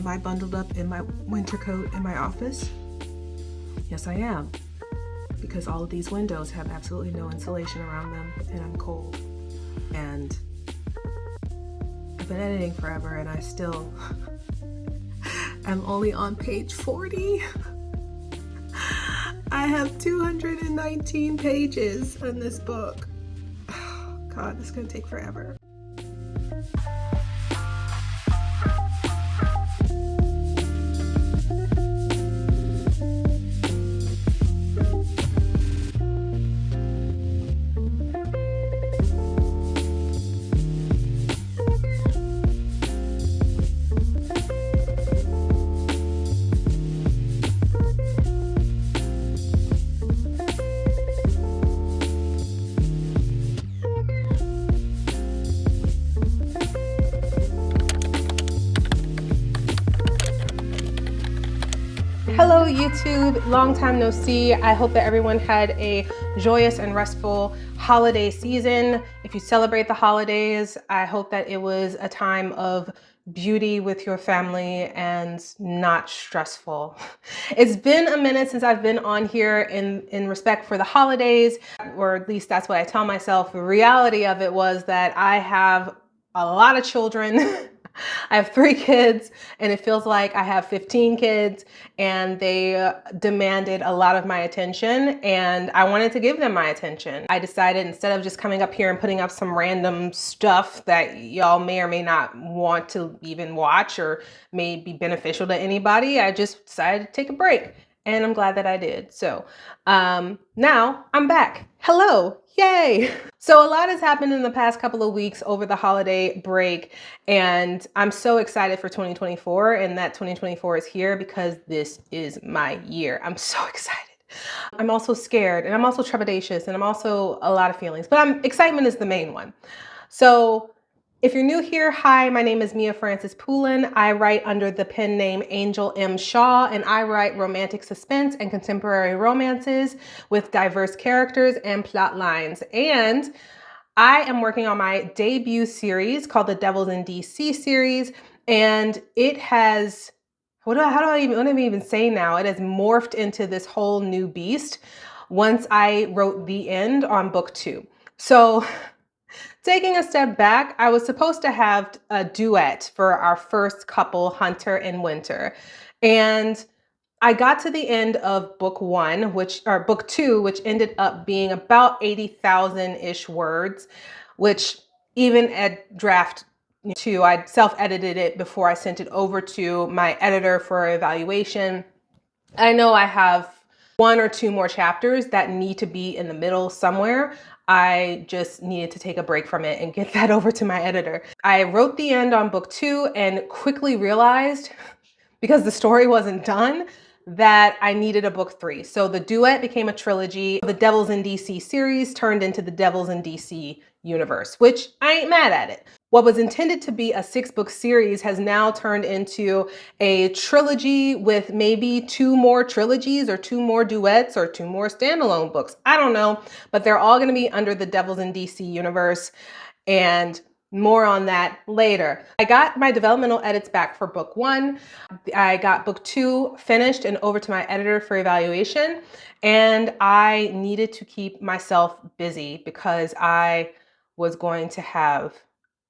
I bundled up in my winter coat in my office? Yes, I am. Because all of these windows have absolutely no insulation around them, and I'm cold. And I've been editing forever, and I still am only on page 40. I have 219 pages in this book. God, this is gonna take forever. Hello YouTube, long time no see. I hope that everyone had a joyous and restful holiday season. If you celebrate the holidays, I hope that it was a time of beauty with your family and not stressful. It's been a minute since I've been on here in respect for the holidays, or at least that's what I tell myself. The reality of it was that I have a lot of children. I have 3 kids, and it feels like I have 15 kids, and they demanded a lot of my attention, and I wanted to give them my attention. I decided, instead of just coming up here and putting up some random stuff that y'all may or may not want to even watch or may be beneficial to anybody, I just decided to take a break, and I'm glad that I did. So now I'm back. Hello. Yay! So a lot has happened in the past couple of weeks over the holiday break, and I'm so excited for 2024, and that 2024 is here because this is my year. I'm so excited. I'm also scared, and I'm also trepidatious, and I'm also a lot of feelings, but excitement is the main one. So if you're new here, hi, my name is Mia Frances Poulin. I write under the pen name Angel M. Shaw, and I write romantic suspense and contemporary romances with diverse characters and plot lines. And I am working on my debut series called the Devils in DC series, and it has, what do I even say now? It has morphed into this whole new beast once I wrote the end on book 2. So taking a step back, I was supposed to have a duet for our first couple, Hunter and Winter. And I got to the end of book 1, book 2, which ended up being about 80,000-ish words, which even at draft 2, I self-edited it before I sent it over to my editor for evaluation. I know I have 1 or 2 more chapters that need to be in the middle somewhere. I just needed to take a break from it and get that over to my editor. I wrote the end on book 2 and quickly realized, because the story wasn't done, that I needed a book 3. So the Duet became a trilogy. The Devils in DC series turned into the Devils in DC universe, which I ain't mad at it. What was intended to be a 6-book series has now turned into a trilogy with maybe 2 more trilogies or 2 more duets or 2 more standalone books. I don't know, but they're all going to be under the Devils in DC universe, and more on that later. I got my developmental edits back for book 1. I got book 2 finished and over to my editor for evaluation, and I needed to keep myself busy because I was going to have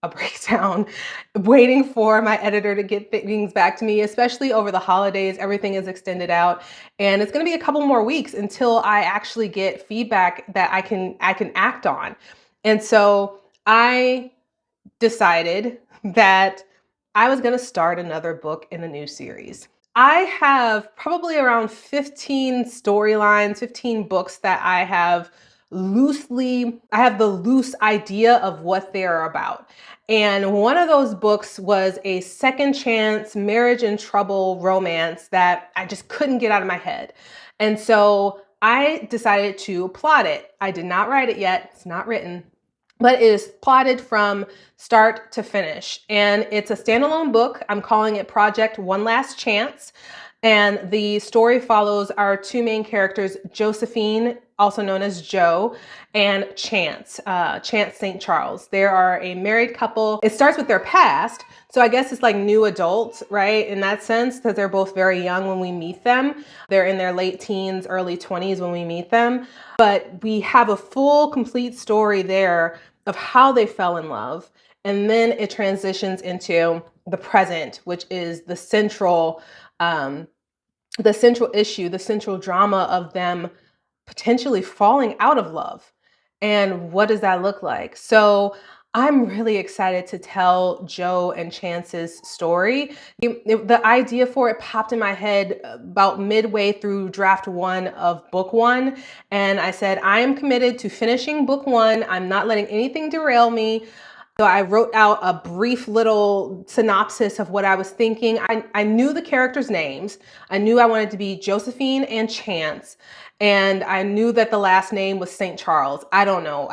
a breakdown waiting for my editor to get things back to me, especially over the holidays. Everything is extended out, and it's going to be a couple more weeks until I actually get feedback that I can act on. And so I decided that I was going to start another book in the new series. I have probably around 15 storylines, 15 books that I have the loose idea of what they're about. And one of those books was a second chance marriage and trouble romance that I just couldn't get out of my head. And so I decided to plot it. I did not write it yet. It's not written, but it is plotted from start to finish. And it's a standalone book. I'm calling it Project One Last Chance. And the story follows our two main characters, Josephine, also known as Jo, and Chance St. Charles. They are a married couple. It starts with their past. So I guess it's like new adults, right? In that sense, because they're both very young when we meet them. They're in their late teens, early 20s when we meet them. But we have a full, complete story there of how they fell in love. And then it transitions into the present, which is the central issue, the central drama of them potentially falling out of love. And what does that look like? So I'm really excited to tell Jo and Chance's story. The idea for it popped in my head about midway through draft 1 of book 1. And I said, I am committed to finishing book 1. I'm not letting anything derail me. So I wrote out a brief little synopsis of what I was thinking. I knew the characters' names. I knew I wanted to be Josephine and Chance. And I knew that the last name was St. Charles. I don't know.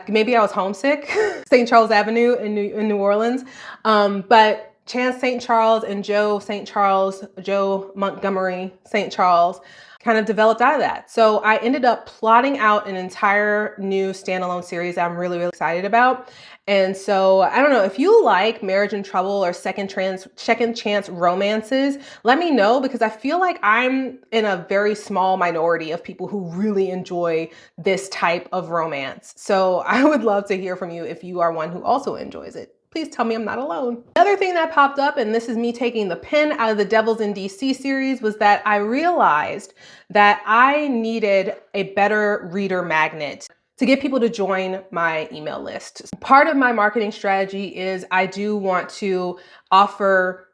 Maybe I was homesick. St. Charles Avenue in New Orleans. But Chance St. Charles and Jo St. Charles, Jo Montgomery St. Charles, kind of developed out of that. So I ended up plotting out an entire new standalone series that I'm really, really excited about. And so I don't know if you like Marriage in Trouble or second chance romances, let me know, because I feel like I'm in a very small minority of people who really enjoy this type of romance. So I would love to hear from you if you are one who also enjoys it. Please tell me I'm not alone. Another thing that popped up, and this is me taking the pen out of the Devils in DC series, was that I realized that I needed a better reader magnet to get people to join my email list. Part of my marketing strategy is I do want to offer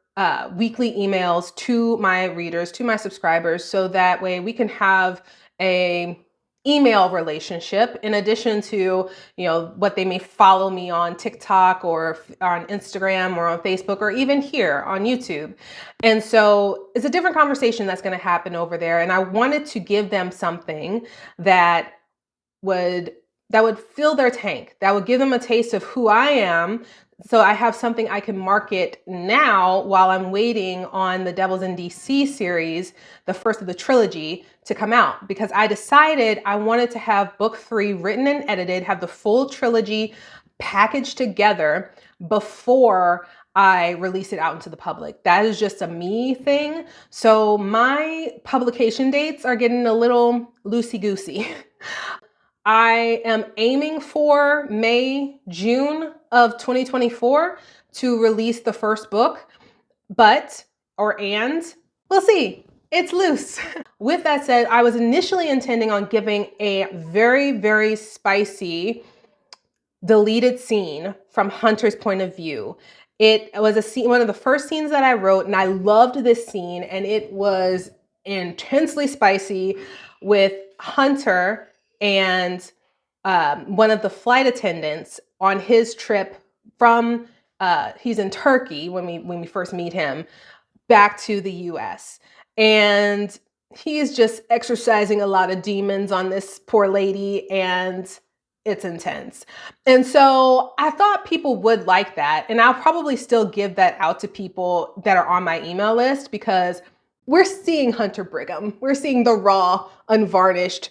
weekly emails to my readers, to my subscribers, so that way we can have a email relationship in addition to, what they may follow me on TikTok or on Instagram or on Facebook or even here on YouTube. And so it's a different conversation that's going to happen over there. And I wanted to give them something that would fill their tank, that would give them a taste of who I am. So I have something I can market now while I'm waiting on the Devils in DC series, the first of the trilogy, to come out, because I decided I wanted to have book 3 written and edited, have the full trilogy packaged together before I release it out into the public. That is just a me thing. So my publication dates are getting a little loosey-goosey. I am aiming for May, June of 2024 to release the first book, and we'll see. It's loose. With that said, I was initially intending on giving a very, very spicy deleted scene from Hunter's point of view. It was a scene, one of the first scenes that I wrote, and I loved this scene, and it was intensely spicy with Hunter and one of the flight attendants on his trip from, he's in Turkey when we first meet him, back to the US. And he's just exercising a lot of demons on this poor lady, and it's intense. And so I thought people would like that. And I'll probably still give that out to people that are on my email list, because we're seeing Hunter Brigham. We're seeing the raw, unvarnished,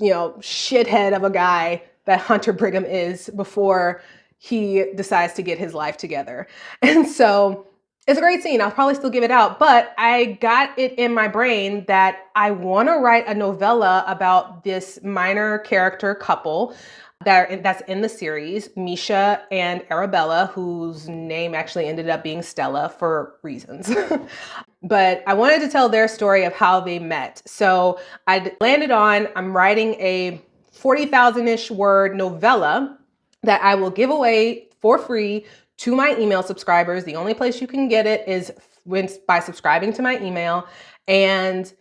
shithead of a guy that Hunter Brigham is before he decides to get his life together. And so it's a great scene. I'll probably still give it out, but I got it in my brain that I want to write a novella about this minor character couple that's in the series, Misha and Arabella, whose name actually ended up being Stella for reasons. But I wanted to tell their story of how they met. So I landed on, I'm writing a 40,000-ish word novella that I will give away for free to my email subscribers. The only place you can get it is by subscribing to my email. And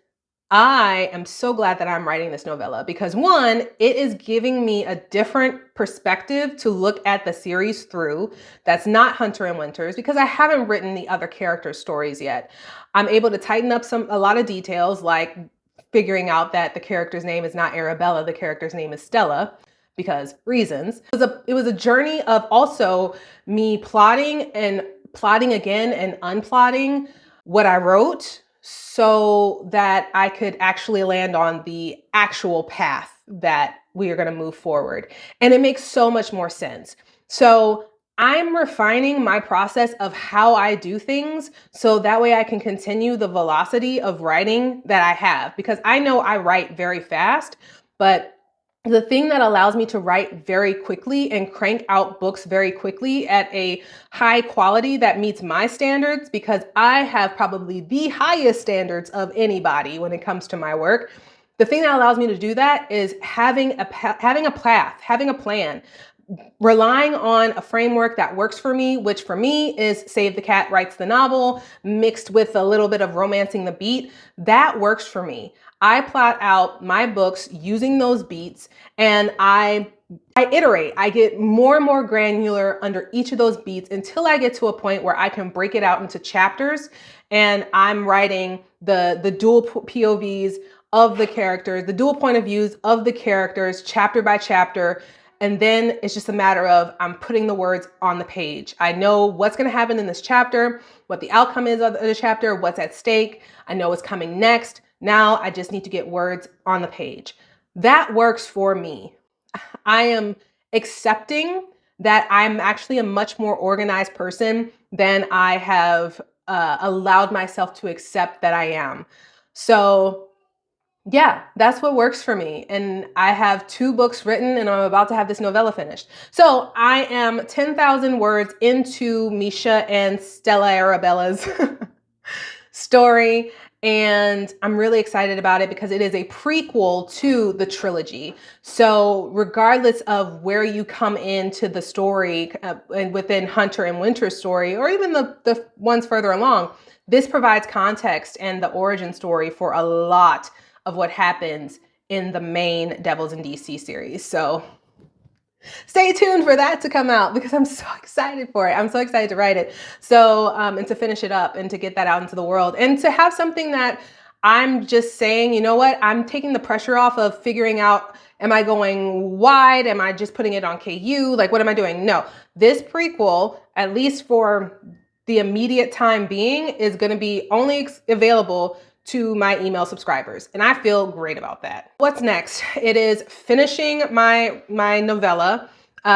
I am so glad that I'm writing this novella, because one, it is giving me a different perspective to look at the series through. That's not Hunter and Winters, because I haven't written the other characters' stories yet. I'm able to tighten up a lot of details, like figuring out that the character's name is not Arabella, the character's name is Stella, because reasons. It was a journey of also me plotting again and unplotting what I wrote so that I could actually land on the actual path that we are going to move forward. And it makes so much more sense. So I'm refining my process of how I do things so that way I can continue the velocity of writing that I have, because I know I write very fast, but the thing that allows me to write very quickly and crank out books very quickly at a high quality that meets my standards, because I have probably the highest standards of anybody when it comes to my work. The thing that allows me to do that is having a path, having a plan, relying on a framework that works for me, which for me is Save the Cat Writes the Novel mixed with a little bit of romancing the beat. That works for me. I plot out my books using those beats, and I iterate. I get more and more granular under each of those beats until I get to a point where I can break it out into chapters, and I'm writing the dual POVs of the characters, the dual point of views of the characters, chapter by chapter. And then it's just a matter of I'm putting the words on the page. I know what's going to happen in this chapter, what the outcome is of the chapter, what's at stake. I know what's coming next. Now I just need to get words on the page. That works for me. I am accepting that I'm actually a much more organized person than I have allowed myself to accept that I am. So yeah, that's what works for me. And I have 2 books written, and I'm about to have this novella finished. So I am 10,000 words into Misha and Stella Arabella's story. And I'm really excited about it because it is a prequel to the trilogy. So regardless of where you come into the story and within Hunter and Winter's story, or even the ones further along, this provides context and the origin story for a lot of what happens in the main Devils in DC series. So stay tuned for that to come out because I'm so excited for it. I'm so excited to write it. So, and to finish it up and to get that out into the world and to have something that I'm just saying, you know what, I'm taking the pressure off of figuring out, am I going wide? Am I just putting it on KU? Like, what am I doing? No, this prequel, at least for the immediate time being, is going to be only available to my email subscribers. And I feel great about that. What's next? It is finishing my novella,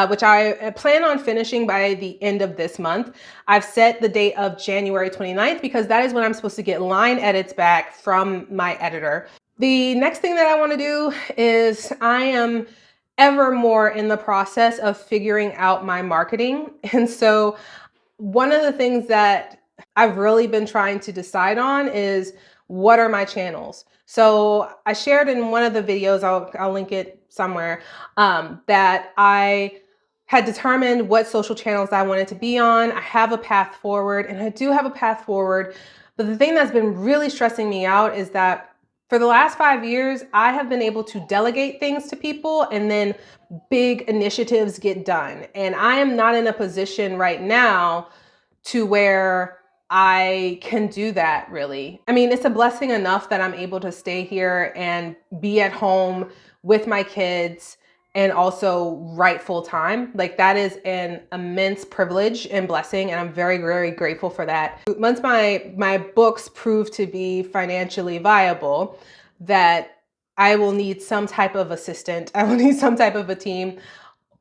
which I plan on finishing by the end of this month. I've set the date of January 29th because that is when I'm supposed to get line edits back from my editor. The next thing that I want to do is I am ever more in the process of figuring out my marketing. And so one of the things that I've really been trying to decide on is, what are my channels? So I shared in one of the videos, I'll link it somewhere, that I had determined what social channels I wanted to be on. I have a path forward, and I do have a path forward. But the thing that's been really stressing me out is that for the last 5 years, I have been able to delegate things to people and then big initiatives get done. And I am not in a position right now to where I can do that, really. I mean, it's a blessing enough that I'm able to stay here and be at home with my kids and also write full time. Like, that is an immense privilege and blessing, and I'm very, very grateful for that. Once my books prove to be financially viable, that I will need some type of assistant. I will need some type of a team.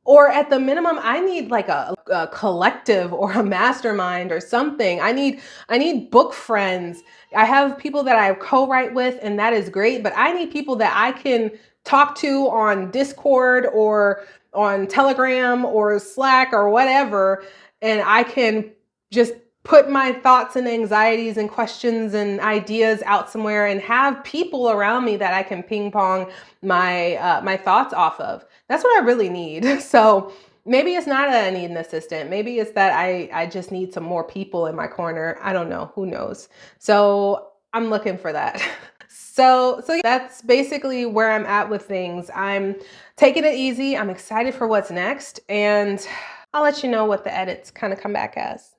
Or at the minimum, I need like a collective or a mastermind or something. I need book friends. I have people that I co-write with, and that is great, but I need people that I can talk to on Discord or on Telegram or Slack or whatever, and I can just put my thoughts and anxieties and questions and ideas out somewhere and have people around me that I can ping pong my thoughts off of. That's what I really need. So maybe it's not that I need an assistant. Maybe it's that I just need some more people in my corner. I don't know. Who knows? So I'm looking for that. So yeah, that's basically where I'm at with things. I'm taking it easy. I'm excited for what's next, and I'll let you know what the edits kind of come back as.